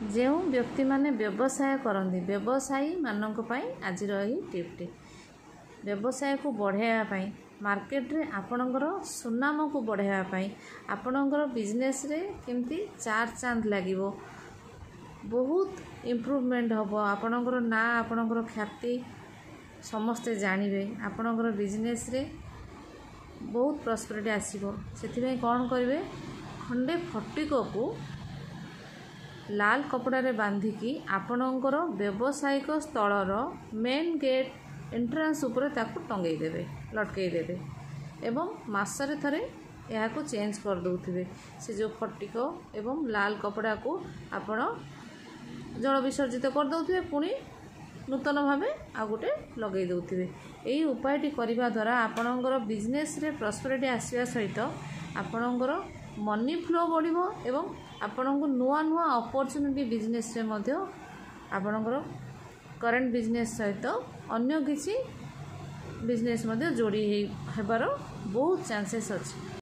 जो व्यक्ति माने व्यवसाय करती व्यवसायी मानक पई आज रही टिप्टी व्यवसाय को बढ़ावाई मार्केट रे आपणकर सुनाम को बढ़ावाई आपणकर बिजनेस रे केमती चार चांद लगिवो बहुत इम्प्रूवमेंट हम आपणकर ना आपणकर ख्याति समस्ते जानिबे आपणकर बिजनेस रे बहुत प्रॉस्पेरिटी आसीबो सेथिबे कोन करिवे खंडे फटिको को लाल कपड़ा रे बांधिकी आपणकर व्यावसायिक स्थलर मेन गेट एंट्रांस ऊपर ताकू टंगई देबे लटकई देबे एवं मासरे थरे या को चेंज कर दउथिबे से जो फटिको एवं लाल कपड़ा को आपण जल विसर्जित कर दउथिबे पुणी नूतन भावे आ गोटे लगई दउथिबे एही उपायटी करिबा द्वारा आपणकर बिजनेस रे प्रॉस्पेरिटी आसीबा सहित आपणकर मनी फ्लो बढ़िबो एवं आपणको नुआ नुआ अपॉर्चुनिटी बिजनेस रे मध्य आपणकर करंट बिजनेस सहित अन्य किसी बिजनेस मध्य जोड़ी हेबार बहुत चांसेस अछि।